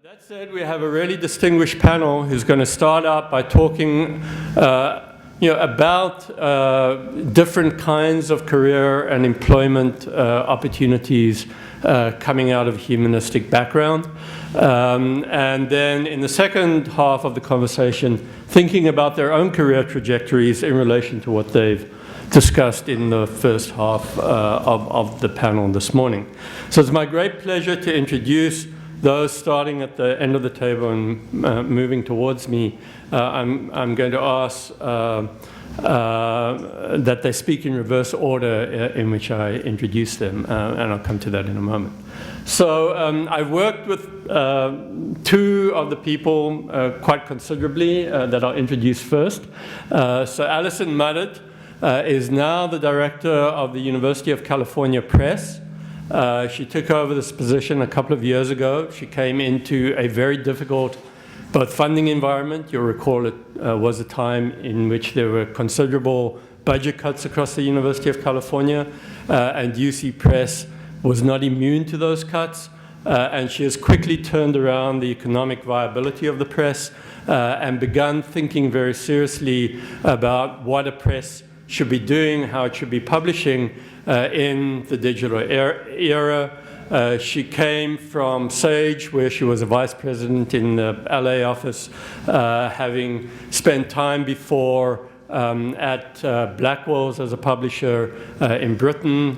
That said, we have a really distinguished panel who's going to start out by talking about different kinds of career and employment opportunities coming out of humanistic background. And then in the second half of the conversation, thinking about their own career trajectories in relation to what they've discussed in the first half of the panel this morning. So it's my great pleasure to introduce those starting at the end of the table and moving towards me. I'm going to ask that they speak in reverse order in which I introduce them, and I'll come to that in a moment. So I've worked with two of the people quite considerably that I'll introduce first. So Alison Muddett is now the director of the University of California Press. She took over this position a couple of years ago. She came into a very difficult both funding environment. You'll recall it was a time in which there were considerable budget cuts across the University of California, and UC Press was not immune to those cuts, and she has quickly turned around the economic viability of the press and begun thinking very seriously about what a press should be doing, how it should be publishing in the digital era. She came from Sage, where she was a vice president in the LA office, having spent time before at Blackwell's as a publisher in Britain,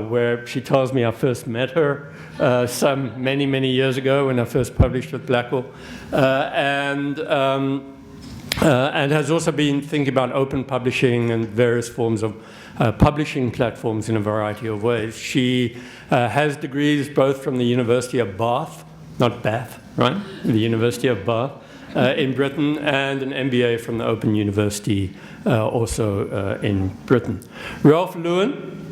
where she tells me I first met her many years ago when I first published with Blackwell. And has also been thinking about open publishing and various forms of publishing platforms in a variety of ways. She has degrees both from the University of Bath, not Bath, right? The University of Bath in Britain, and an MBA from the Open University also in Britain. Ralph Lewin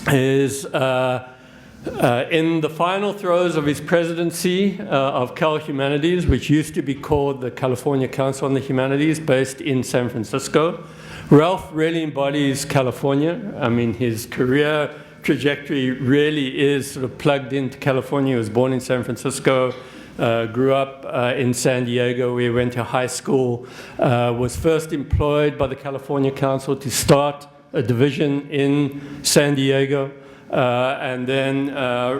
is in the final throes of his presidency of Cal Humanities, which used to be called the California Council on the Humanities, based in San Francisco. Ralph really embodies California. I mean, his career trajectory really is sort of plugged into California. He was born in San Francisco, grew up in San Diego, where he went to high school, was first employed by the California Council to start a division in San Diego, and then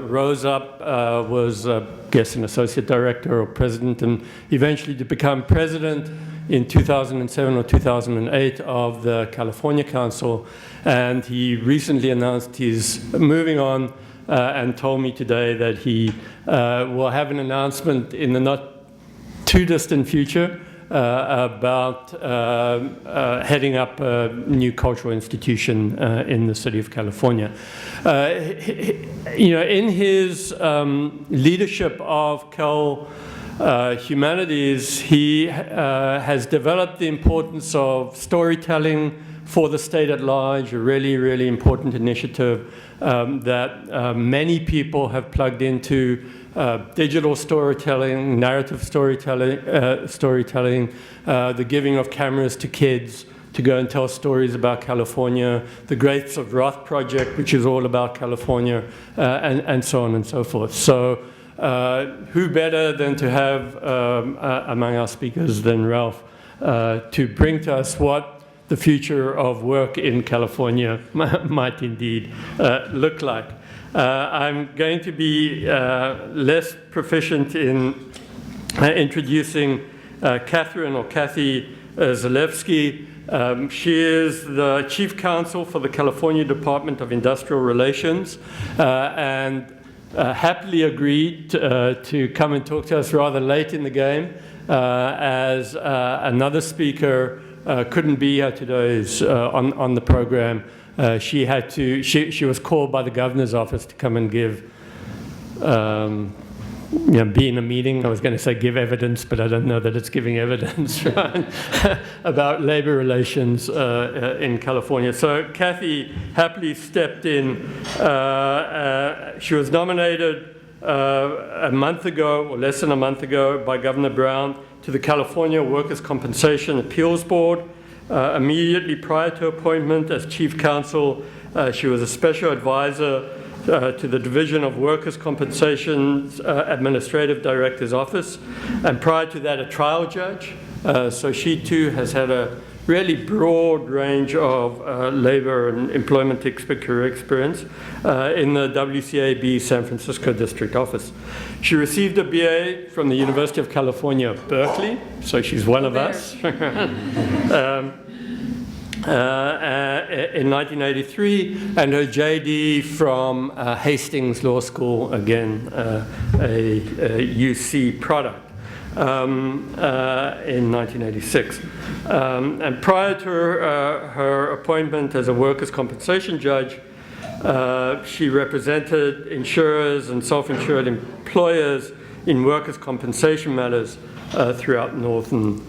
rose up, was, I guess, an associate director or president, and eventually to become president in 2007 or 2008 of the California Council. And he recently announced he's moving on and told me today that he will have an announcement in the not too distant future about heading up a new cultural institution in the city of California. In his leadership of Cal Humanities, he has developed the importance of storytelling for the state at large, a really important initiative that many people have plugged into. Digital storytelling, narrative storytelling, the giving of cameras to kids to go and tell stories about California, the Grapes of Wrath project, which is all about California, and so on and so forth. So who better than to have among our speakers than Ralph to bring to us what the future of work in California might indeed look like. I'm going to be less proficient in introducing Kathy Zalewski. She is the Chief Counsel for the California Department of Industrial Relations, and happily agreed to come and talk to us rather late in the game, as another speaker couldn't be here today on the program. She was called by the governor's office to come and give, be in a meeting. I was going to say give evidence, but I don't know that it's giving evidence, right? About labor relations in California. So Kathy happily stepped in. She was nominated a month ago, or less than a month ago, by Governor Brown to the California Workers' Compensation Appeals Board. Immediately prior to appointment as Chief Counsel, she was a special advisor to the Division of Workers' Compensation's Administrative Director's Office, and prior to that, a trial judge. So she too has had a really broad range of labor and employment career experience in the WCAB San Francisco District Office. She received a BA from the University of California, Berkeley, so she's one of us. In 1983, and her JD from Hastings Law School, again, a UC product. In 1986. And prior to her appointment as a workers' compensation judge, she represented insurers and self-insured employers in workers' compensation matters throughout Northern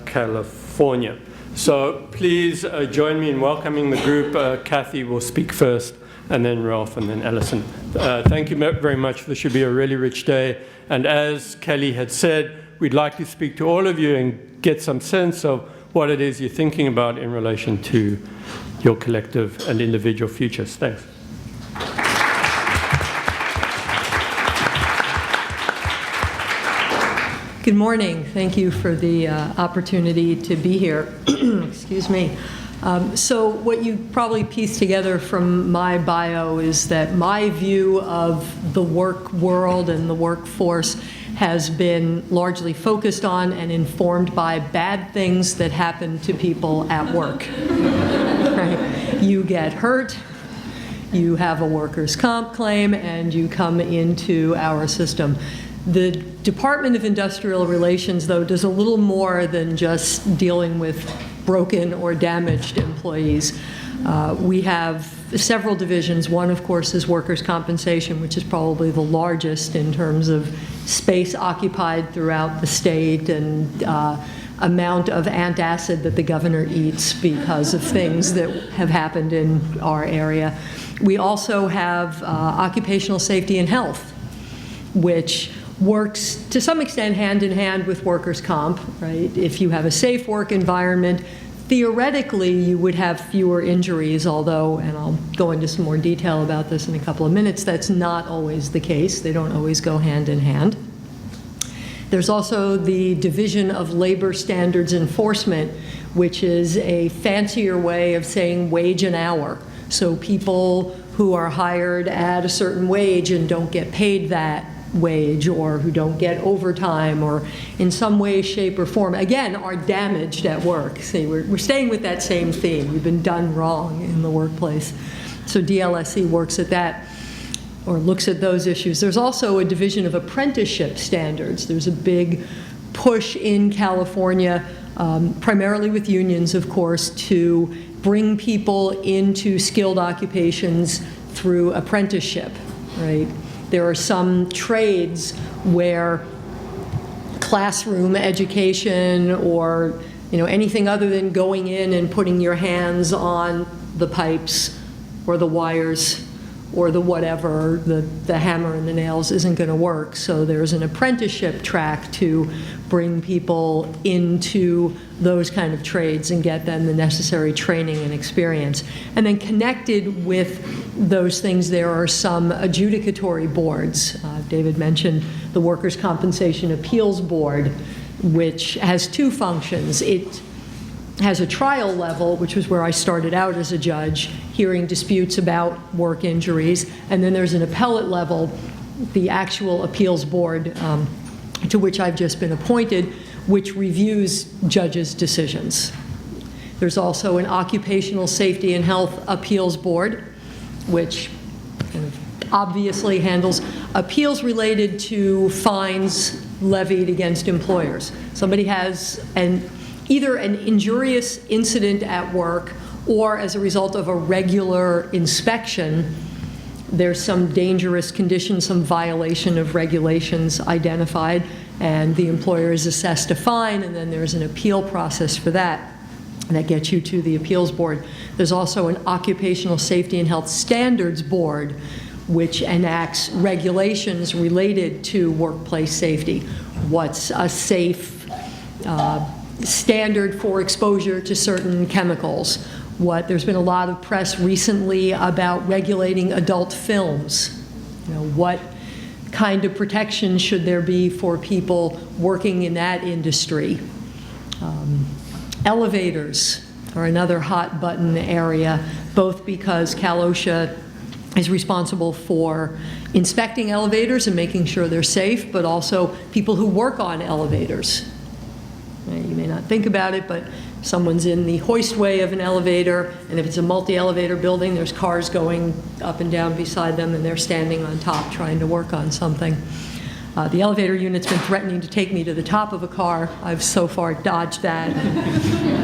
California. So please join me in welcoming the group. Kathy will speak first, and then Ralph, and then Alison. Thank you very much. This should be a really rich day. And as Kelly had said, we'd like to speak to all of you and get some sense of what it is you're thinking about in relation to your collective and individual futures. Thanks. Good morning. Thank you for the opportunity to be here. Excuse me. So what you probably pieced together from my bio is that my view of the work world and the workforce has been largely focused on and informed by bad things that happen to people at work. Right? You get hurt, you have a workers' comp claim, and you come into our system. The Department of Industrial Relations, though, does a little more than just dealing with broken or damaged employees. We have several divisions. One, of course, is workers' compensation, which is probably the largest in terms of space occupied throughout the state and amount of antacid that the governor eats because of things that have happened in our area. We also have occupational safety and health, which works to some extent hand in hand with workers' comp, right? If you have a safe work environment, theoretically you would have fewer injuries, although, and I'll go into some more detail about this in a couple of minutes, that's not always the case. They don't always go hand in hand. There's also the Division of Labor Standards Enforcement, which is a fancier way of saying wage and hour. So people who are hired at a certain wage and don't get paid that wage, or who don't get overtime, or in some way, shape, or form, again, are damaged at work. See, we're staying with that same theme. We've been done wrong in the workplace. So DLSE works at that, or looks at those issues. There's also a division of apprenticeship standards. There's a big push in California, primarily with unions, of course, to bring people into skilled occupations through apprenticeship, right? There are some trades where classroom education or anything other than going in and putting your hands on the pipes or the wires or the whatever, the hammer and the nails isn't going to work. So there's an apprenticeship track to bring people into those kind of trades and get them the necessary training and experience. And then connected with those things, there are some adjudicatory boards. David mentioned the Workers' Compensation Appeals Board, which has two functions. It has a trial level, which was where I started out as a judge, hearing disputes about work injuries, and then there's an appellate level, the actual appeals board, to which I've just been appointed, which reviews judges' decisions. There's also an Occupational Safety and Health Appeals Board, which kind of obviously handles appeals related to fines levied against employers. Somebody has either an injurious incident at work, or as a result of a regular inspection, there's some dangerous condition, some violation of regulations identified, and the employer is assessed a fine, and then there's an appeal process for that. And that gets you to the appeals board. There's also an Occupational Safety and Health Standards Board, which enacts regulations related to workplace safety. What's a safe standard for exposure to certain chemicals. There's been a lot of press recently about regulating adult films. What kind of protection should there be for people working in that industry? Elevators are another hot button area, both because Cal OSHA is responsible for inspecting elevators and making sure they're safe, but also people who work on elevators. You may not think about it, but someone's in the hoistway of an elevator, and if it's a multi-elevator building, there's cars going up and down beside them, and they're standing on top trying to work on something. The elevator unit's been threatening to take me to the top of a car. I've so far dodged that.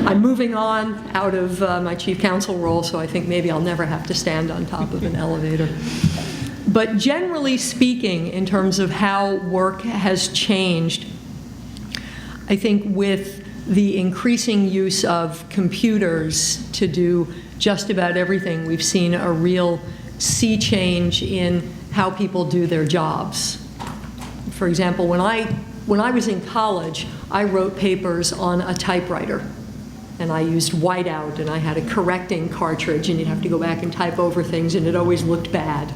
I'm moving on out of my chief counsel role, so I think maybe I'll never have to stand on top of an elevator. But generally speaking, in terms of how work has changed, I think with the increasing use of computers to do just about everything, we've seen a real sea change in how people do their jobs. For example, when I was in college, I wrote papers on a typewriter, and I used whiteout, and I had a correcting cartridge, and you'd have to go back and type over things, and it always looked bad,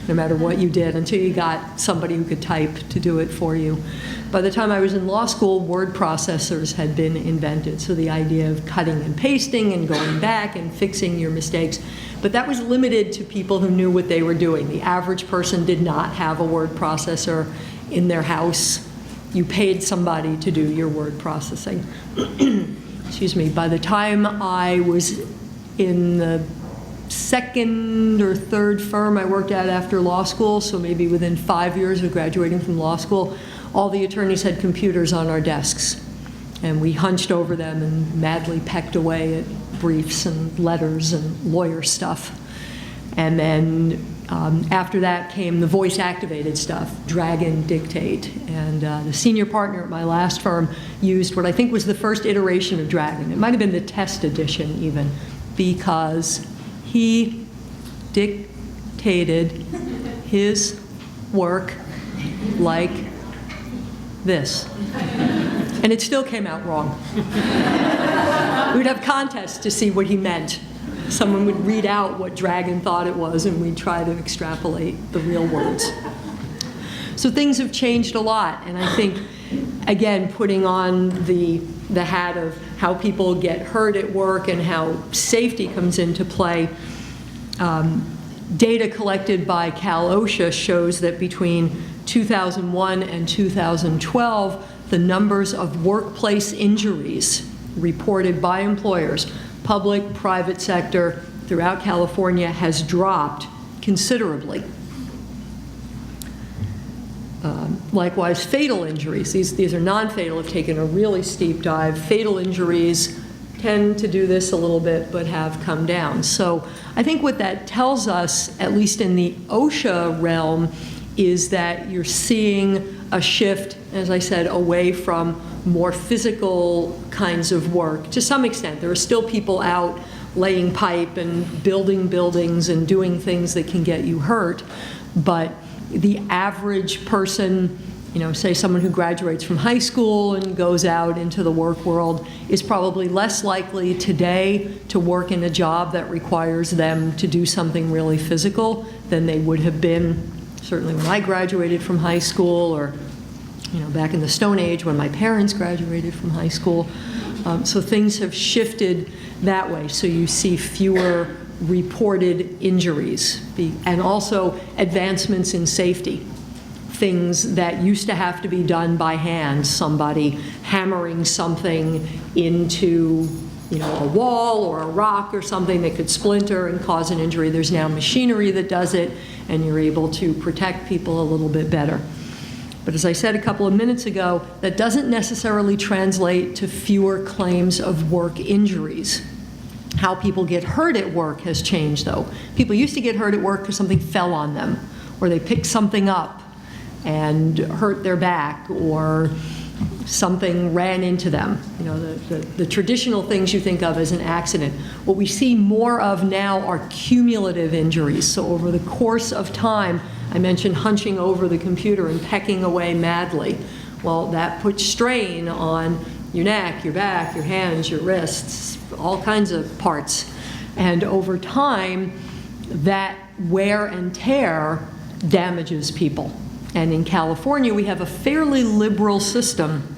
no matter what you did, until you got somebody who could type to do it for you. By the time I was in law school, word processors had been invented, so the idea of cutting and pasting and going back and fixing your mistakes. But that was limited to people who knew what they were doing. The average person did not have a word processor in their house. You paid somebody to do your word processing. Excuse me. By the time I was in the second or third firm I worked at after law school, so maybe within 5 years of graduating from law school, all the attorneys had computers on our desks, and we hunched over them and madly pecked away at briefs and letters and lawyer stuff. And then after that came the voice-activated stuff, drag and dictate. And the senior partner at my last firm used what I think was the first iteration of Dragon. It might have been the test edition even, because he dictated his work like this. And it still came out wrong. We'd have contests to see what he meant. Someone would read out what Dragon thought it was, and we'd try to extrapolate the real words. So things have changed a lot, and I think, again, putting on the hat of how people get hurt at work and how safety comes into play, data collected by Cal OSHA shows that between 2001 and 2012, the numbers of workplace injuries reported by employers, public, private sector, throughout California has dropped considerably. Likewise, fatal injuries, these are non-fatal, have taken a really steep dive. Fatal injuries tend to do this a little bit, but have come down. So I think what that tells us, at least in the OSHA realm, is that you're seeing a shift, as I said, away from more physical kinds of work. To some extent, there are still people out laying pipe and building buildings and doing things that can get you hurt, but the average person, say someone who graduates from high school and goes out into the work world, is probably less likely today to work in a job that requires them to do something really physical than they would have been certainly when I graduated from high school, or back in the Stone Age when my parents graduated from high school. So things have shifted that way. So you see fewer reported injuries, and also advancements in safety. Things that used to have to be done by hand, somebody hammering something into a wall or a rock or something that could splinter and cause an injury. There's now machinery that does it, and you're able to protect people a little bit better. But as I said a couple of minutes ago, that doesn't necessarily translate to fewer claims of work injuries. How people get hurt at work has changed, though. People used to get hurt at work because something fell on them, or they picked something up and hurt their back, or something ran into them. The traditional things you think of as an accident. What we see more of now are cumulative injuries. So over the course of time, I mentioned hunching over the computer and pecking away madly. Well, that puts strain on your neck, your back, your hands, your wrists, all kinds of parts. And over time, that wear and tear damages people. And in California, we have a fairly liberal system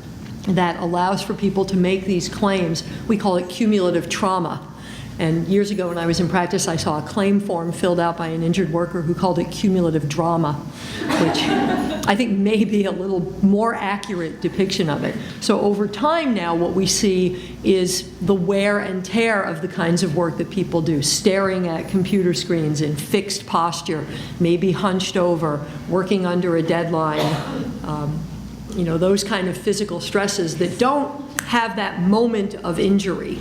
that allows for people to make these claims. We call it cumulative trauma. And years ago when I was in practice, I saw a claim form filled out by an injured worker who called it cumulative drama, which I think may be a little more accurate depiction of it. So over time now, what we see is the wear and tear of the kinds of work that people do, staring at computer screens in fixed posture, maybe hunched over, working under a deadline, you know, those kind of physical stresses that don't have that moment of injury.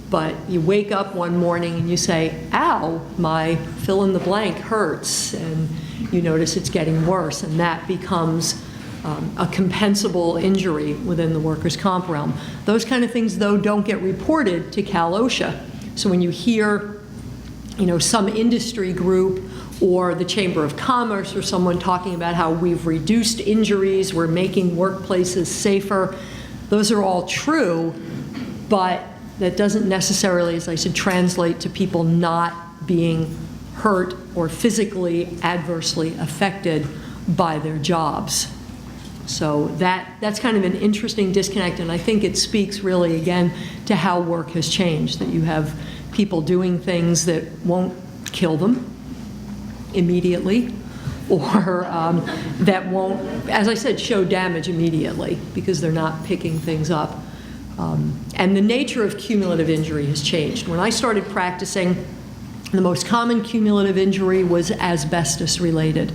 But you wake up one morning and you say, ow, my fill in the blank hurts, and you notice it's getting worse, and that becomes a compensable injury within the workers' comp realm. Those kind of things, though, don't get reported to Cal OSHA. So when you hear, you know, some industry group or the Chamber of Commerce or someone talking about how we've reduced injuries, we're making workplaces safer, those are all true, but that doesn't necessarily, as I said, translate to people not being hurt or physically adversely affected by their jobs. So that's kind of an interesting disconnect, and I think it speaks really, again, to how work has changed, that you have people doing things that won't kill them immediately, or that won't, as I said, show damage immediately because they're not picking things up. And the nature of cumulative injury has changed. When I started practicing, the most common cumulative injury was asbestos related.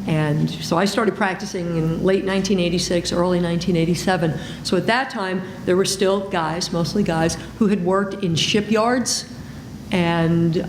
And so I started practicing in late 1986, early 1987. So at that time, there were still guys, mostly guys, who had worked in shipyards and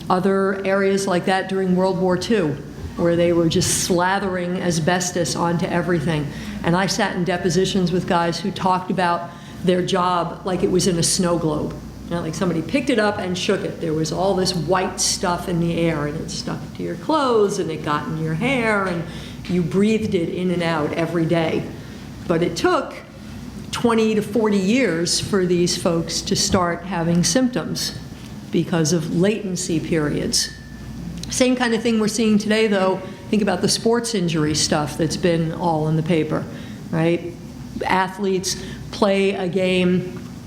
other areas like that during World War II, where they were just slathering asbestos onto everything. And I sat in depositions with guys who talked about their job like it was in a snow globe. You know, like somebody picked it up and shook it. There was all this white stuff in the air, and it stuck to your clothes, and it got in your hair, and you breathed it in and out every day. But it took 20 to 40 years for these folks to start having symptoms because of latency periods. Same kind of thing we're seeing today, though. Think about the sports injury stuff that's been all in the paper, right? Athletes play a game,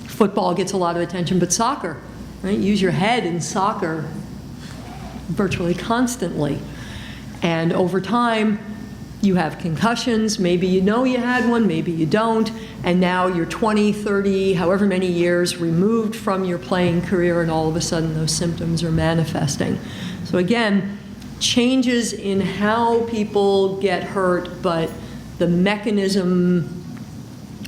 football gets a lot of attention, but soccer, right? Use your head in soccer virtually constantly. And over time, you have concussions. Maybe you know you had one, maybe you don't, and now you're 20, 30, however many years removed from your playing career, and all of a sudden those symptoms are manifesting. So again, changes in how people get hurt, but the mechanism,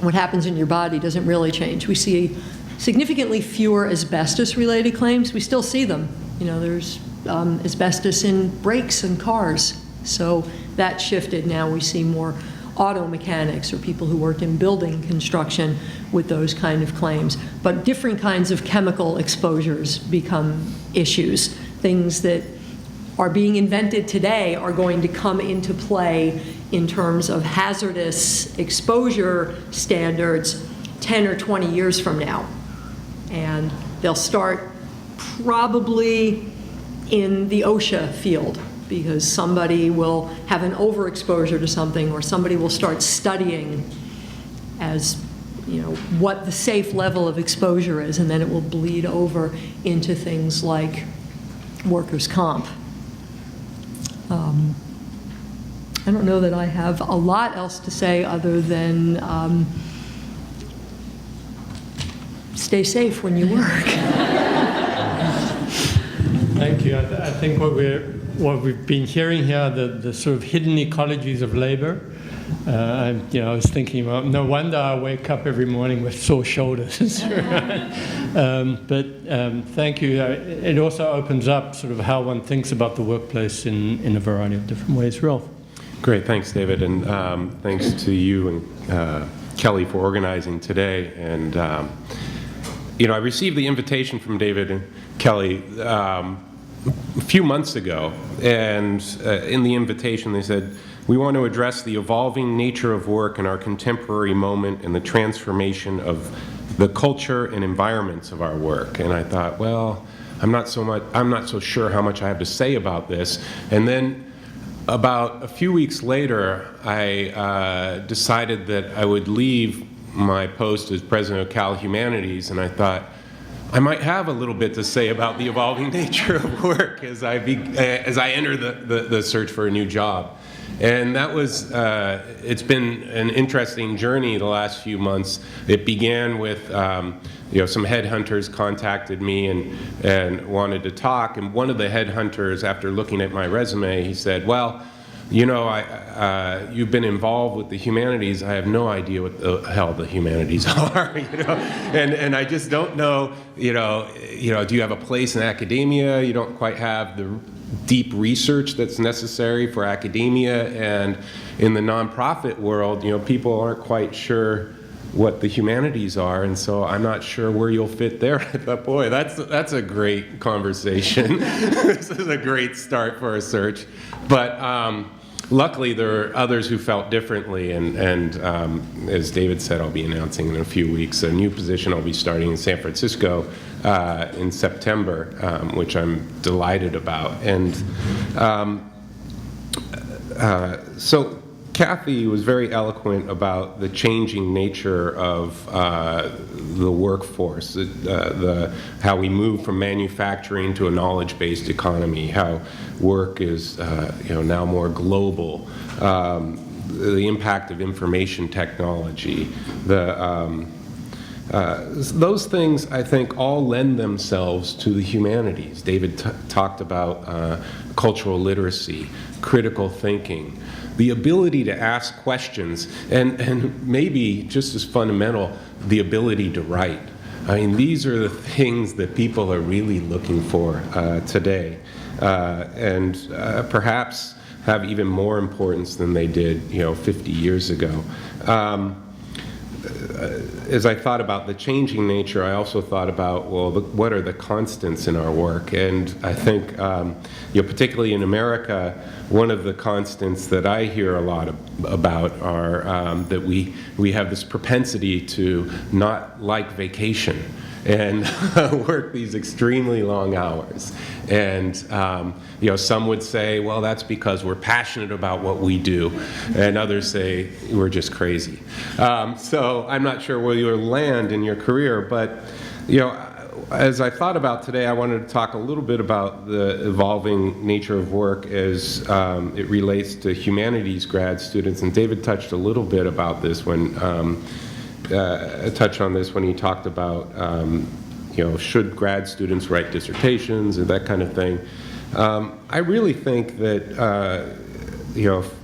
what happens in your body, doesn't really change. We see significantly fewer asbestos-related claims. We still see them. You know, there's asbestos in brakes and cars. So that shifted. Now we see more auto mechanics or people who worked in building construction with those kind of claims. But different kinds of chemical exposures become issues. Things that are being invented today are going to come into play in terms of hazardous exposure standards 10 or 20 years from now. And they'll start probably in the OSHA field, because somebody will have an overexposure to something, or somebody will start studying as, you know, what the safe level of exposure is, and then it will bleed over into things like workers' comp. I don't know that I have a lot else to say other than stay safe when you work. Thank you. I think what we've been hearing here, the sort of hidden ecologies of labor. I was thinking, well, no wonder I wake up every morning with sore shoulders. But thank you. It also opens up sort of how one thinks about the workplace in a variety of different ways. Rolf. Great, thanks, David, and thanks to you and Kelly for organizing today. And I received the invitation from David and Kelly a few months ago, and in the invitation they said, We want to address the evolving nature of work in our contemporary moment and the transformation of the culture and environments of our work. And I thought, well, I'm not so sure how much I have to say about this. And then about a few weeks later, I decided that I would leave my post as president of Cal Humanities, and I thought, I might have a little bit to say about the evolving nature of work as I enter the search for a new job. And that was, it's been an interesting journey the last few months. It began with, some headhunters contacted me and wanted to talk. And one of the headhunters, after looking at my resume, he said, well, you've been involved with the humanities. I have no idea what the hell the humanities are, and I just don't know, do you have a place in academia? You don't quite have the deep research that's necessary for academia, and in the nonprofit world, people aren't quite sure what the humanities are, and so I'm not sure where you'll fit there. I thought, boy, that's a great conversation. This is a great start for a search. But luckily, there are others who felt differently, and as David said, I'll be announcing in a few weeks a new position I'll be starting in San Francisco in September, which I'm delighted about. And so Kathy was very eloquent about the changing nature of the workforce, how we move from manufacturing to a knowledge-based economy, how work is now more global, the impact of information technology, those things, I think, all lend themselves to the humanities. David talked about cultural literacy, critical thinking, the ability to ask questions, and maybe just as fundamental, the ability to write. I mean, these are the things that people are really looking for today, and perhaps have even more importance than they did, 50 years ago. As I thought about the changing nature, I also thought about, well, what are the constants in our work? And I think, particularly in America, one of the constants that I hear a lot about are that we have this propensity to not like vacation and work these extremely long hours. And some would say, well, that's because we're passionate about what we do, and others say we're just crazy. So I'm not sure where you'll land in your career, but as I thought about today, I wanted to talk a little bit about the evolving nature of work as it relates to humanities grad students. And David touched a little bit about this when touched on this when he talked about should grad students write dissertations and that kind of thing. I really think that if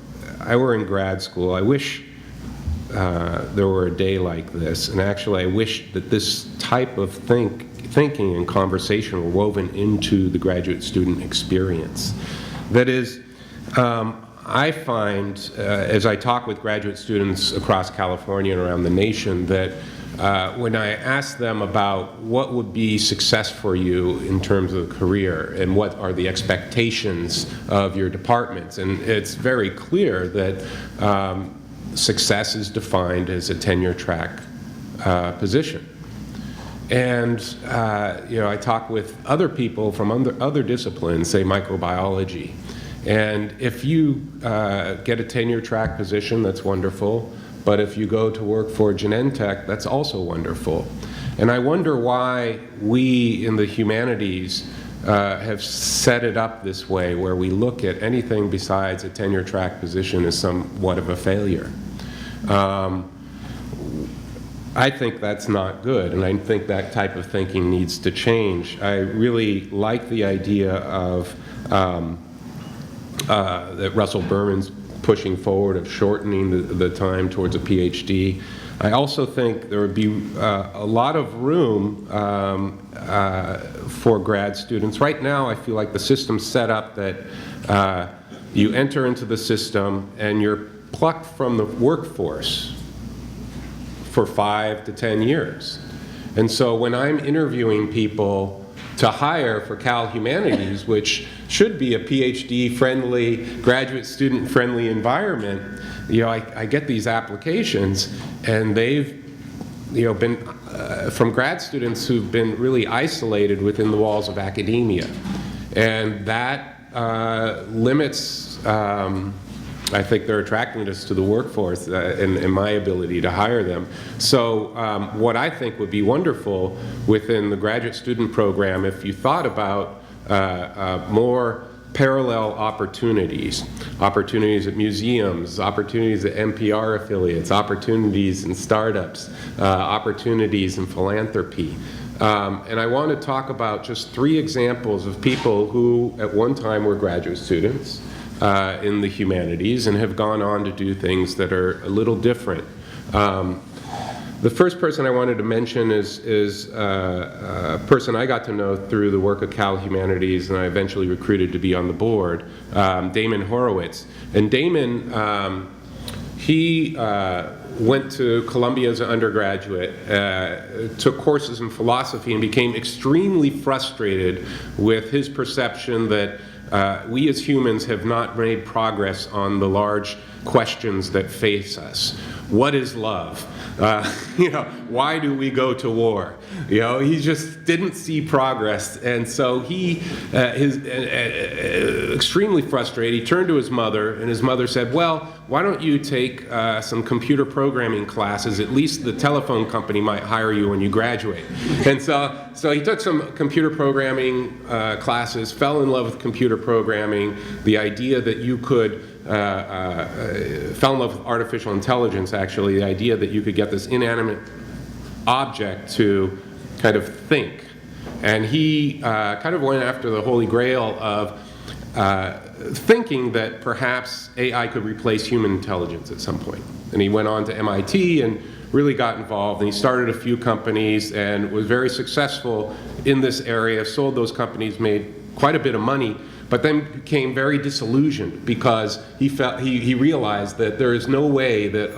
I were in grad school, I wish there were a day like this, and actually I wish that this type of thinking and conversation were woven into the graduate student experience. That is, I find, as I talk with graduate students across California and around the nation, that when I ask them about what would be success for you in terms of a career and what are the expectations of your departments, and it's very clear that success is defined as a tenure track position. And I talk with other people from other disciplines, say microbiology, and if you get a tenure track position, that's wonderful. But if you go to work for Genentech, that's also wonderful. And I wonder why we in the humanities have set it up this way, where we look at anything besides a tenure track position as somewhat of a failure. I think that's not good, and I think that type of thinking needs to change. I really like the idea of that Russell Berman's pushing forward of shortening the time towards a PhD. I also think there would be a lot of room for grad students. Right now, I feel like the system's set up that you enter into the system and you're plucked from the workforce for 5 to 10 years. And so when I'm interviewing people to hire for Cal Humanities, which should be a PhD-friendly, graduate student-friendly environment, I get these applications, and they've been from grad students who've been really isolated within the walls of academia. And that limits, I think, their attractiveness to the workforce and my ability to hire them. So what I think would be wonderful within the graduate student program, if you thought about more parallel opportunities at museums, opportunities at NPR affiliates, opportunities in startups, opportunities in philanthropy. And I want to talk about just 3 examples of people who at one time were graduate students in the humanities and have gone on to do things that are a little different. The first person I wanted to mention is a person I got to know through the work of Cal Humanities, and I eventually recruited to be on the board, Damon Horowitz. And Damon, he went to Columbia as an undergraduate, took courses in philosophy, and became extremely frustrated with his perception that we as humans have not made progress on the large questions that face us. What is love? Why do we go to war? He just didn't see progress, and so he, extremely frustrated, he turned to his mother, and his mother said, "Well, why don't you take some computer programming classes? At least the telephone company might hire you when you graduate." And so he took some computer programming classes, fell in love with computer programming, the idea that you could fell in love with artificial intelligence, actually, the idea that you could get this inanimate object to kind of think. And he kind of went after the holy grail of thinking that perhaps AI could replace human intelligence at some point. And he went on to MIT and really got involved, and he started a few companies and was very successful in this area, sold those companies, made quite a bit of money, but then became very disillusioned because he realized that there is no way that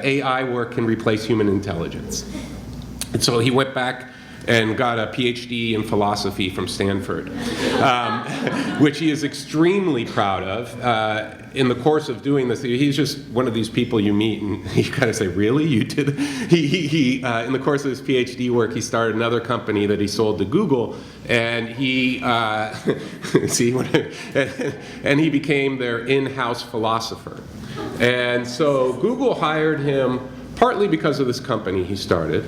AI work can replace human intelligence. And so he went back and got a PhD in philosophy from Stanford, which he is extremely proud of. In the course of doing this, he's just one of these people you meet and you kind of say, "Really? You did?" In the course of his PhD work, he started another company that he sold to Google, and he and he became their in-house philosopher. And so Google hired him partly because of this company he started,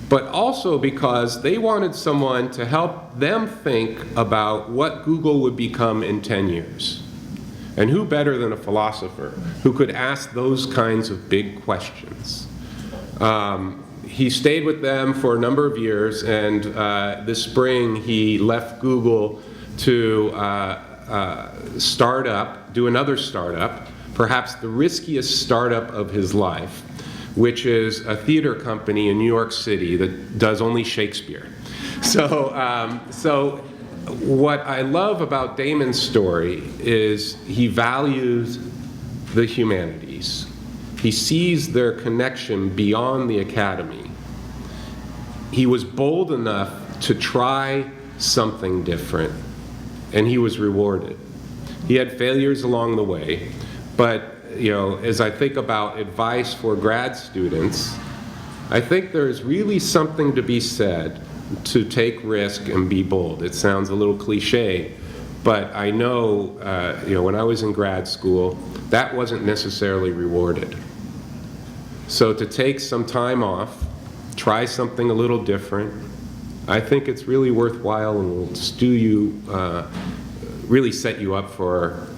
but also because they wanted someone to help them think about what Google would become in 10 years. And who better than a philosopher who could ask those kinds of big questions? He stayed with them for a number of years, and this spring he left Google to do another startup, perhaps the riskiest startup of his life, which is a theater company in New York City that does only Shakespeare. So what I love about Damon's story is he values the humanities. He sees their connection beyond the academy. He was bold enough to try something different, and he was rewarded. He had failures along the way, but as I think about advice for grad students, I think there's really something to be said to take risk and be bold. It sounds a little cliche, but I know, when I was in grad school, that wasn't necessarily rewarded. So to take some time off, try something a little different, I think it's really worthwhile and will really set you up for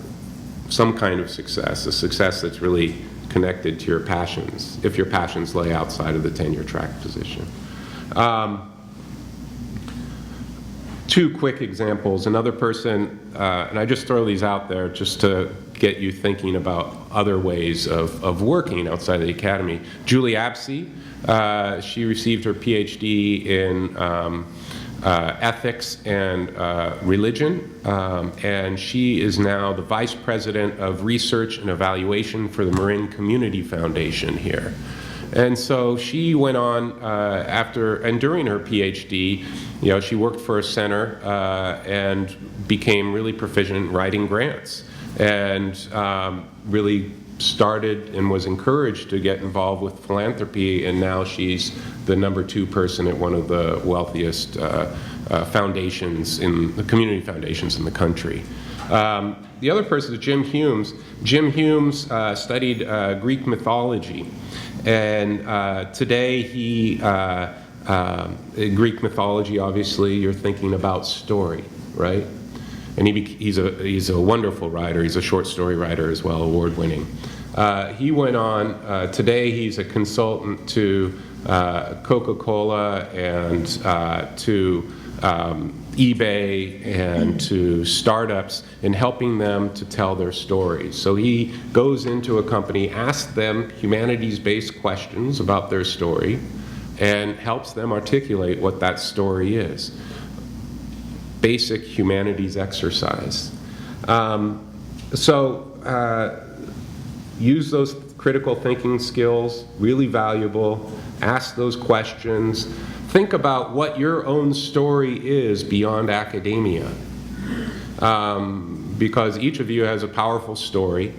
some kind of success, a success that's really connected to your passions, if your passions lay outside of the tenure track position. 2 quick examples. Another person, and I just throw these out there just to get you thinking about other ways of working outside of the academy. Julie Apsey, she received her PhD in ethics and religion, and she is now the Vice President of Research and Evaluation for the Marin Community Foundation here. And so she went on after and during her PhD, she worked for a center and became really proficient in writing grants, and really started and was encouraged to get involved with philanthropy, and now she's the #2 person at one of the wealthiest foundations in the community foundations in the country. The other person is Jim Humes. Jim Humes studied Greek mythology, and today Greek mythology, obviously, you're thinking about story, right? And he's a wonderful writer. He's a short story writer as well, award-winning. He went on, today he's a consultant to Coca-Cola and to eBay and to startups in helping them to tell their stories. So he goes into a company, asks them humanities-based questions about their story, and helps them articulate what that story is. Basic humanities exercise. Use those critical thinking skills, really valuable. Ask those questions. Think about what your own story is beyond academia. Because each of you has a powerful story,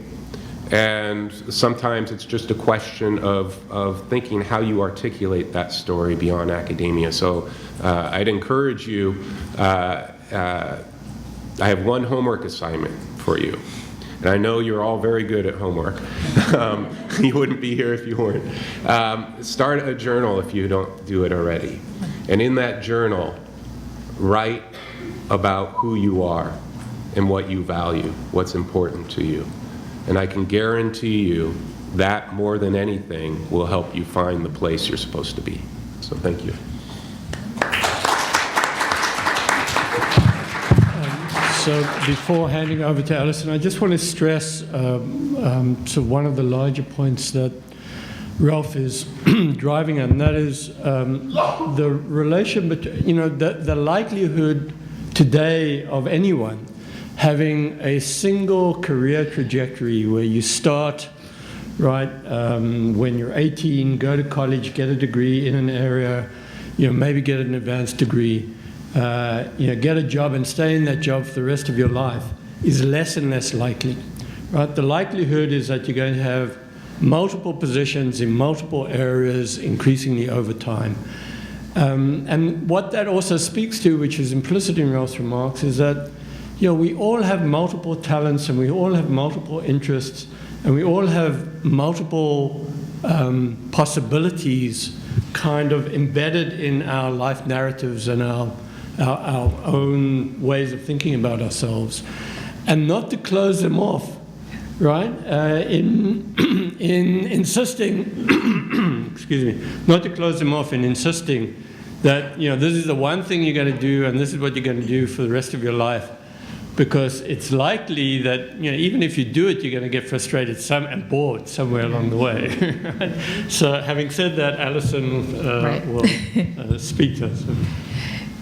and sometimes it's just a question of thinking how you articulate that story beyond academia. So I'd encourage you, I have one homework assignment for you. And I know you're all very good at homework. You wouldn't be here if you weren't. Start a journal if you don't do it already. And in that journal, write about who you are and what you value, what's important to you. And I can guarantee you that more than anything will help you find the place you're supposed to be. So thank you. So before handing over to Alison, I just want to stress sort of one of the larger points that Ralph is driving at, and that is the relation between, the likelihood today of anyone having a single career trajectory where you start, right, when you're 18, go to college, get a degree in an area, maybe get an advanced degree, get a job and stay in that job for the rest of your life is less and less likely, right? The likelihood is that you're going to have multiple positions in multiple areas increasingly over time. And what that also speaks to, which is implicit in Ralph's remarks, is that we all have multiple talents and we all have multiple interests and we all have multiple possibilities kind of embedded in our life narratives and our own ways of thinking about ourselves, and not to close them off, right? In insisting, excuse me, not to close them off in insisting that this is the one thing you're going to do and this is what you're going to do for the rest of your life, because it's likely that even if you do it, you're going to get frustrated and bored somewhere along the way. Right? So, having said that, Alison will speak to us.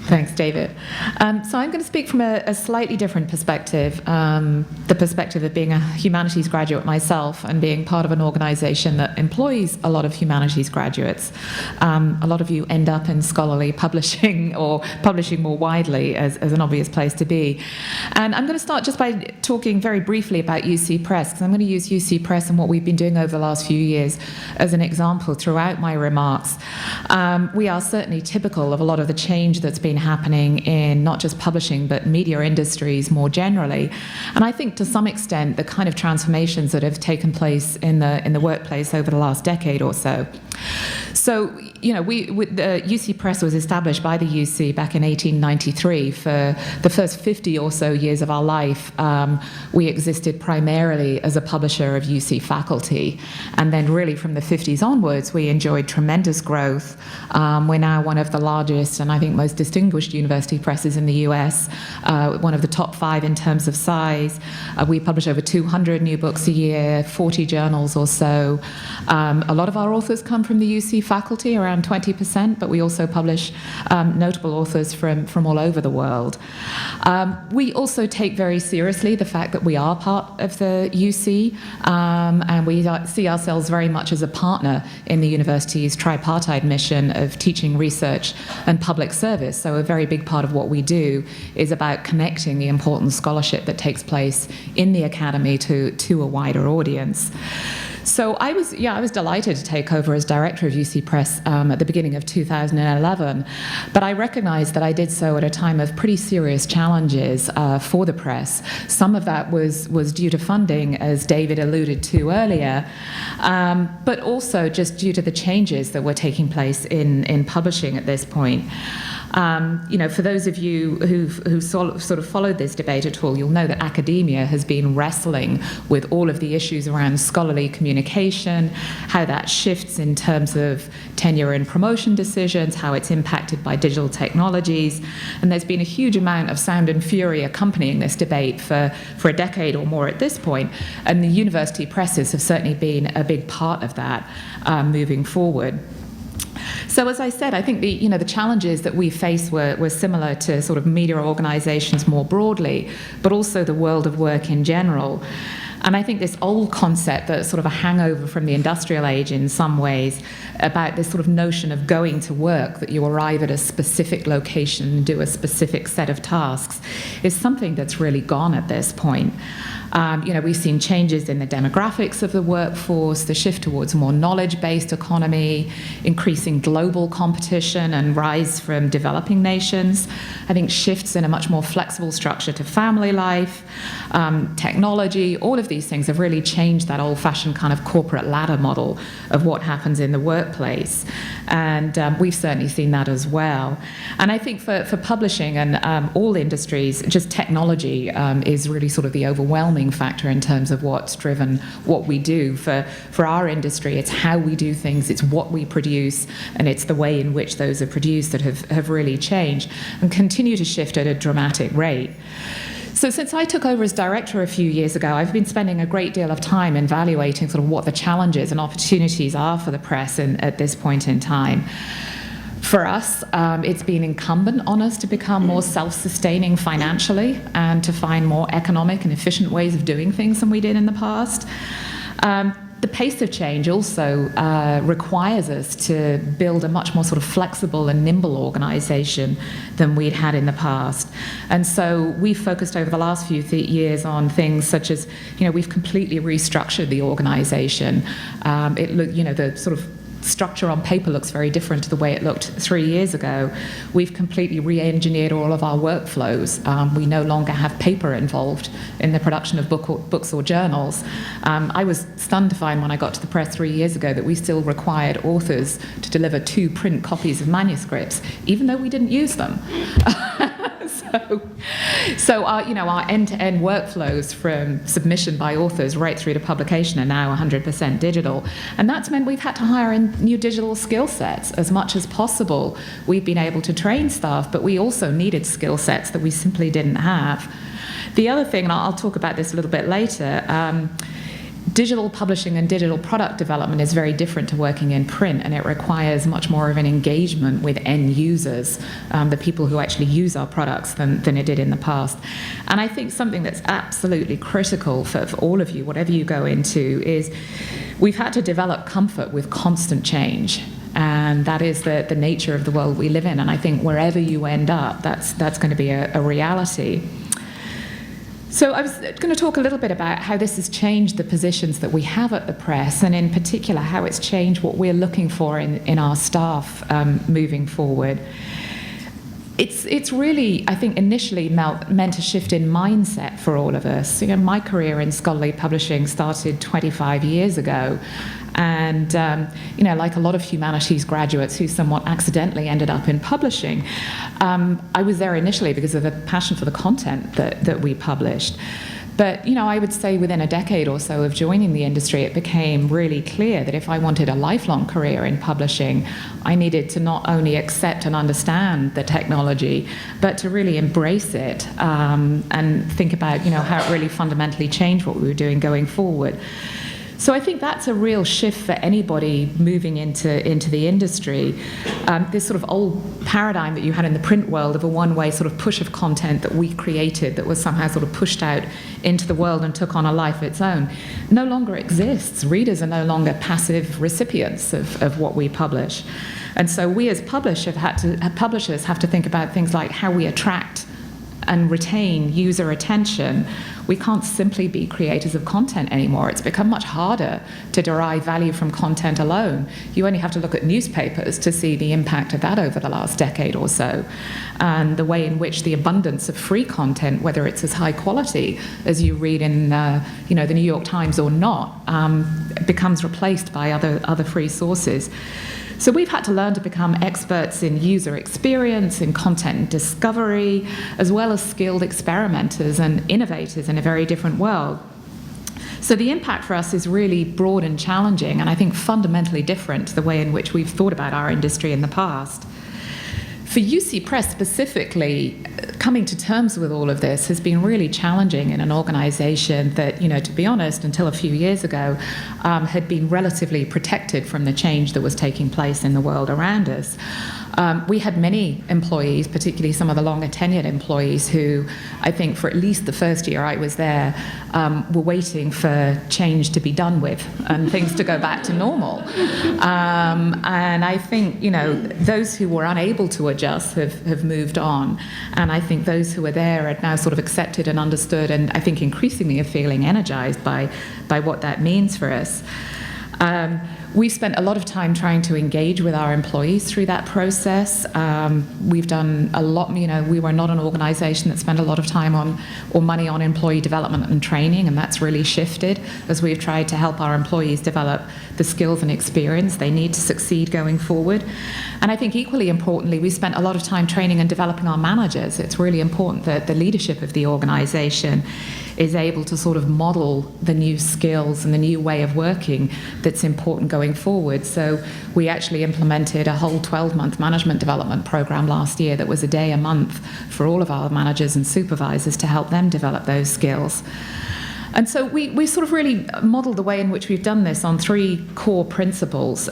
Thanks, David. So I'm going to speak from a slightly different perspective, the perspective of being a humanities graduate myself and being part of an organization that employs a lot of humanities graduates. A lot of you end up in scholarly publishing or publishing more widely as an obvious place to be. And I'm going to start just by talking very briefly about UC Press, because I'm going to use UC Press and what we've been doing over the last few years as an example throughout my remarks. We are certainly typical of a lot of the change that's been happening in not just publishing but media industries more generally, and I think to some extent the kind of transformations that have taken place in the workplace over the last decade or so. So, the UC Press was established by the UC back in 1893. For the first 50 or so years of our life, we existed primarily as a publisher of UC faculty. And then really from the 50s onwards, we enjoyed tremendous growth. We're now one of the largest and I think most distinguished university presses in the US, one of the top 5 in terms of size. We publish over 200 new books a year, 40 journals or so. A lot of our authors come from the UC faculty, around around 20%, but we also publish notable authors from all over the world. We also take very seriously the fact that we are part of the UC, and we see ourselves very much as a partner in the university's tripartite mission of teaching, research, and public service. So a very big part of what we do is about connecting the important scholarship that takes place in the academy to a wider audience. So I was delighted to take over as director of UC Press at the beginning of 2011, but I recognized that I did so at a time of pretty serious challenges for the press. Some of that was due to funding, as David alluded to earlier, but also just due to the changes that were taking place in publishing at this point. For those of you who sort of followed this debate at all, you'll know that academia has been wrestling with all of the issues around scholarly communication, how that shifts in terms of tenure and promotion decisions, how it's impacted by digital technologies. And there's been a huge amount of sound and fury accompanying this debate for a decade or more at this point. And the university presses have certainly been a big part of that moving forward. So as I said, I think the challenges that we face were similar to sort of media organizations more broadly, but also the world of work in general. And I think this old concept that's sort of a hangover from the industrial age in some ways about this sort of notion of going to work, that you arrive at a specific location and do a specific set of tasks, is something that's really gone at this point. We've seen changes in the demographics of the workforce, the shift towards a more knowledge-based economy, increasing global competition and rise from developing nations. I think shifts in a much more flexible structure to family life, technology, all of these things have really changed that old-fashioned kind of corporate ladder model of what happens in the workplace. And we've certainly seen that as well. And I think for publishing and all industries, just technology is really sort of the overwhelming factor in terms of what's driven what we do. For our industry, it's how we do things, it's what we produce, and it's the way in which those are produced that have really changed and continue to shift at a dramatic rate. So since I took over as director a few years ago, I've been spending a great deal of time evaluating sort of what the challenges and opportunities are for the press at this point in time. For us, it's been incumbent on us to become more self-sustaining financially and to find more economic and efficient ways of doing things than we did in the past. The pace of change also requires us to build a much more sort of flexible and nimble organization than we'd had in the past. And so we've focused over the last few years on things such as, we've completely restructured the organization. The sort of structure on paper looks very different to the way it looked 3 years ago. We've completely re-engineered all of our workflows. We no longer have paper involved in the production of books or journals. I was stunned to find when I got to the press 3 years ago that we still required authors to deliver 2 print copies of manuscripts, even though we didn't use them. So our end-to-end workflows from submission by authors right through to publication are now 100% digital. And that's meant we've had to hire in new digital skill sets as much as possible. We've been able to train staff, but we also needed skill sets that we simply didn't have. The other thing, and I'll talk about this a little bit later, digital publishing and digital product development is very different to working in print, and it requires much more of an engagement with end users, the people who actually use our products, than it did in the past. And I think something that's absolutely critical for all of you, whatever you go into, is we've had to develop comfort with constant change. And that is the nature of the world we live in. And I think wherever you end up, that's going to be a reality. So I was going to talk a little bit about how this has changed the positions that we have at the press, and in particular how it's changed what we're looking for in our staff moving forward. It's really, I think, initially meant a shift in mindset for all of us. My career in scholarly publishing started 25 years ago. And, like a lot of humanities graduates who somewhat accidentally ended up in publishing, I was there initially because of a passion for the content that we published. But, I would say within a decade or so of joining the industry, it became really clear that if I wanted a lifelong career in publishing, I needed to not only accept and understand the technology, but to really embrace it and think about, how it really fundamentally changed what we were doing going forward. So I think that's a real shift for anybody moving into the industry. This sort of old paradigm that you had in the print world of a one-way sort of push of content that we created that was somehow sort of pushed out into the world and took on a life of its own no longer exists. Readers are no longer passive recipients of what we publish. And so we as publishers have to think about things like how we attract and retain user attention. We can't simply be creators of content anymore. It's become much harder to derive value from content alone. You only have to look at newspapers to see the impact of that over the last decade or so, and the way in which the abundance of free content, whether it's as high quality as you read in the New York Times or not, becomes replaced by other free sources. So we've had to learn to become experts in user experience, in content discovery, as well as skilled experimenters and innovators in a very different world. So the impact for us is really broad and challenging, and I think fundamentally different to the way in which we've thought about our industry in the past. For UC Press specifically, coming to terms with all of this has been really challenging in an organization that, to be honest, until a few years ago, had been relatively protected from the change that was taking place in the world around us. We had many employees, particularly some of the longer tenured employees, who I think for at least the first year I was there were waiting for change to be done with and things to go back to normal. And I think, those who were unable to adjust have moved on. And I think those who are there are now sort of accepted and understood, and I think increasingly are feeling energized by what that means for us. We spent a lot of time trying to engage with our employees through that process. We've done a lot, we were not an organization that spent a lot of time or money on employee development and training, and that's really shifted as we've tried to help our employees develop the skills and experience they need to succeed going forward. And I think equally importantly, we spent a lot of time training and developing our managers. It's really important that the leadership of the organization is able to sort of model the new skills and the new way of working that's important going forward. So we actually implemented a whole 12-month management development program last year that was a day a month for all of our managers and supervisors to help them develop those skills. And so we sort of really modeled the way in which we've done this on 3 core principles.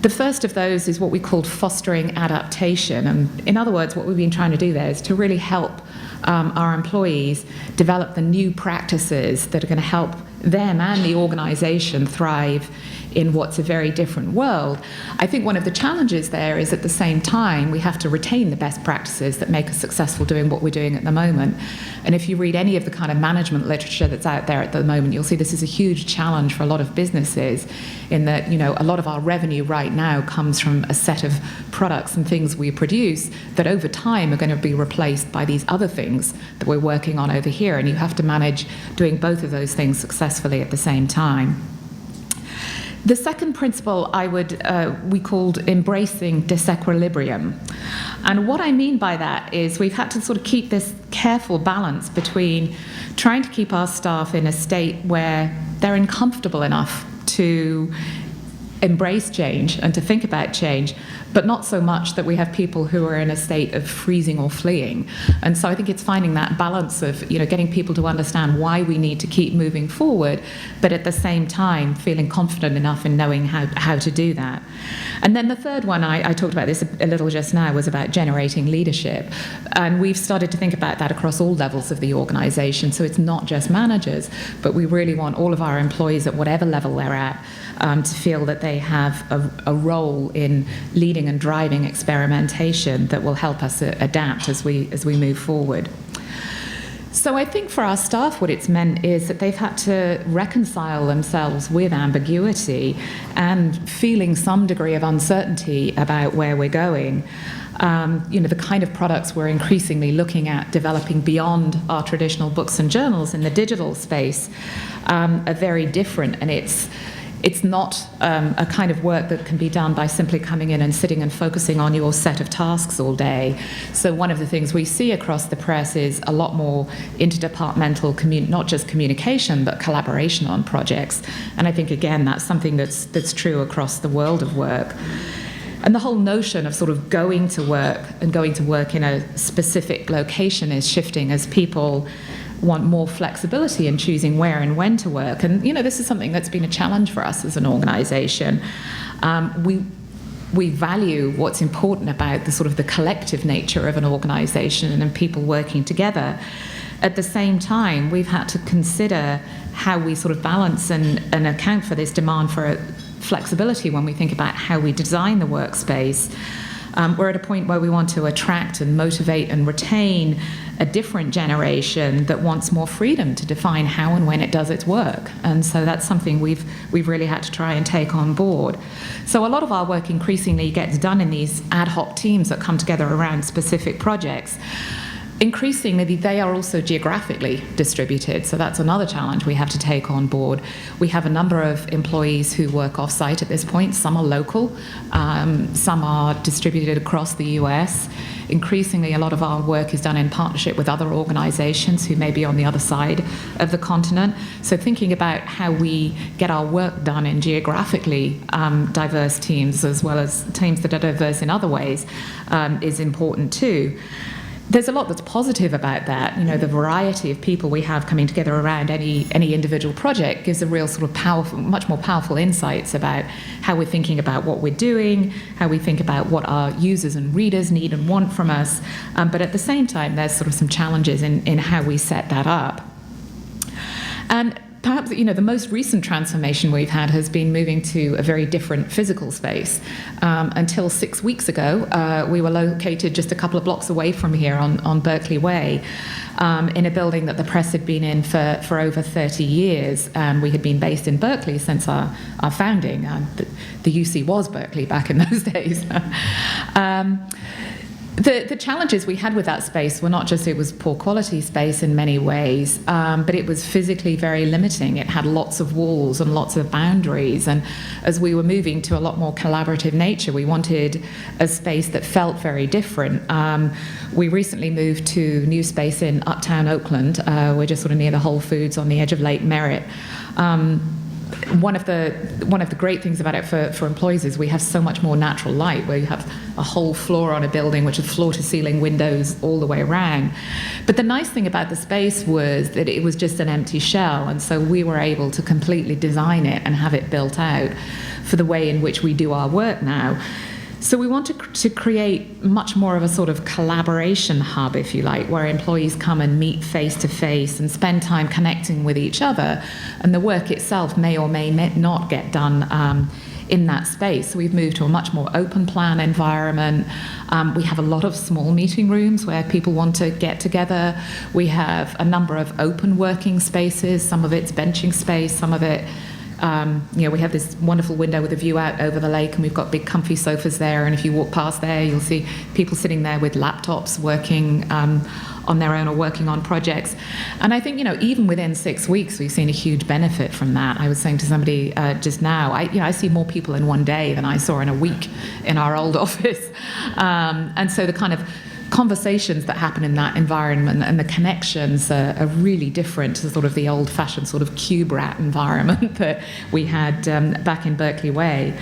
The first of those is what we called fostering adaptation. And in other words, what we've been trying to do there is to really help our employees develop the new practices that are going to help them and the organization thrive in what's a very different world. I think one of the challenges there is at the same time we have to retain the best practices that make us successful doing what we're doing at the moment. And if you read any of the kind of management literature that's out there at the moment, you'll see this is a huge challenge for a lot of businesses in that, a lot of our revenue right now comes from a set of products and things we produce that over time are going to be replaced by these other things that we're working on over here. And you have to manage doing both of those things successfully at the same time. The second principle we called embracing disequilibrium. And what I mean by that is we've had to sort of keep this careful balance between trying to keep our staff in a state where they're uncomfortable enough to embrace change and to think about change, but not so much that we have people who are in a state of freezing or fleeing. And so I think it's finding that balance of, getting people to understand why we need to keep moving forward, but at the same time feeling confident enough in knowing how to do that. And then the third one, I talked about this a little just now, was about generating leadership. And we've started to think about that across all levels of the organization. So it's not just managers, but we really want all of our employees at whatever level they're at to feel that they have a role in leading and driving experimentation that will help us adapt as we move forward. So I think for our staff what it's meant is that they've had to reconcile themselves with ambiguity and feeling some degree of uncertainty about where we're going. The kind of products we're increasingly looking at developing beyond our traditional books and journals in the digital space are very different, and it's not a kind of work that can be done by simply coming in and sitting and focusing on your set of tasks all day. So one of the things we see across the press is a lot more interdepartmental, not just communication, but collaboration on projects. And I think, again, that's something that's true across the world of work. And the whole notion of sort of going to work and going to work in a specific location is shifting as people want more flexibility in choosing where and when to work. And, this is something that's been a challenge for us as an organization. We value what's important about the sort of the collective nature of an organization and people working together. At the same time, we've had to consider how we sort of balance and account for this demand for flexibility when we think about how we design the workspace. We're at a point where we want to attract and motivate and retain a different generation that wants more freedom to define how and when it does its work. And so that's something we've really had to try and take on board. So a lot of our work increasingly gets done in these ad hoc teams that come together around specific projects. Increasingly, they are also geographically distributed, so that's another challenge we have to take on board. We have a number of employees who work off-site at this point. Some are local, some are distributed across the US. Increasingly, a lot of our work is done in partnership with other organizations who may be on the other side of the continent. So thinking about how we get our work done in geographically diverse teams, as well as teams that are diverse in other ways, is important too. There's a lot that's positive about that. The variety of people we have coming together around any individual project gives a real sort of powerful, much more powerful insights about how we're thinking about what we're doing, how we think about what our users and readers need and want from us. But at the same time, there's sort of some challenges in how we set that up. And perhaps, the most recent transformation we've had has been moving to a very different physical space. Until 6 weeks ago, we were located just a couple of blocks away from here on Berkeley Way, in a building that the press had been in for over 30 years. We had been based in Berkeley since our founding. The UC was Berkeley back in those days. The challenges we had with that space were not just it was poor quality space in many ways, but it was physically very limiting. It had lots of walls and lots of boundaries. And as we were moving to a lot more collaborative nature, we wanted a space that felt very different. We recently moved to new space in Uptown Oakland. We're just sort of near the Whole Foods on the edge of Lake Merritt. One of the great things about it for employees is we have so much more natural light, where you have a whole floor on a building which is floor-to-ceiling windows all the way around. But the nice thing about the space was that it was just an empty shell, and so we were able to completely design it and have it built out for the way in which we do our work now. So we want to create much more of a sort of collaboration hub, if you like, where employees come and meet face-to-face and spend time connecting with each other, and the work itself may or may not get done in that space. So we've moved to a much more open plan environment. We have a lot of small meeting rooms where people want to get together. We have a number of open working spaces. Some of it's benching space, some of it we have this wonderful window with a view out over the lake, and we've got big comfy sofas there, and if you walk past there, you'll see people sitting there with laptops working on their own or working on projects. And I think, even within 6 weeks, we've seen a huge benefit from that. I was saying to somebody just now, I see more people in one day than I saw in a week in our old office. And so the kind of conversations that happen in that environment and the connections are really different to sort of the old-fashioned sort of cube rat environment that we had back in Berkeley Way.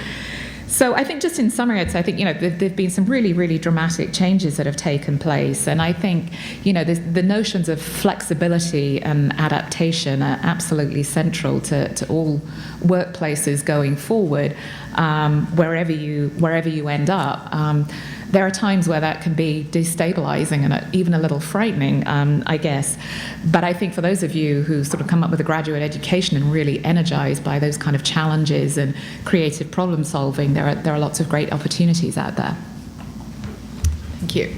So I think just in summary, I'd say, I think, there've been some really, really dramatic changes that have taken place. And I think, the notions of flexibility and adaptation are absolutely central to all workplaces going forward, wherever you end up. There are times where that can be destabilizing and even a little frightening, I guess. But I think for those of you who sort of come up with a graduate education and really energized by those kind of challenges and creative problem solving, there are lots of great opportunities out there. Thank you.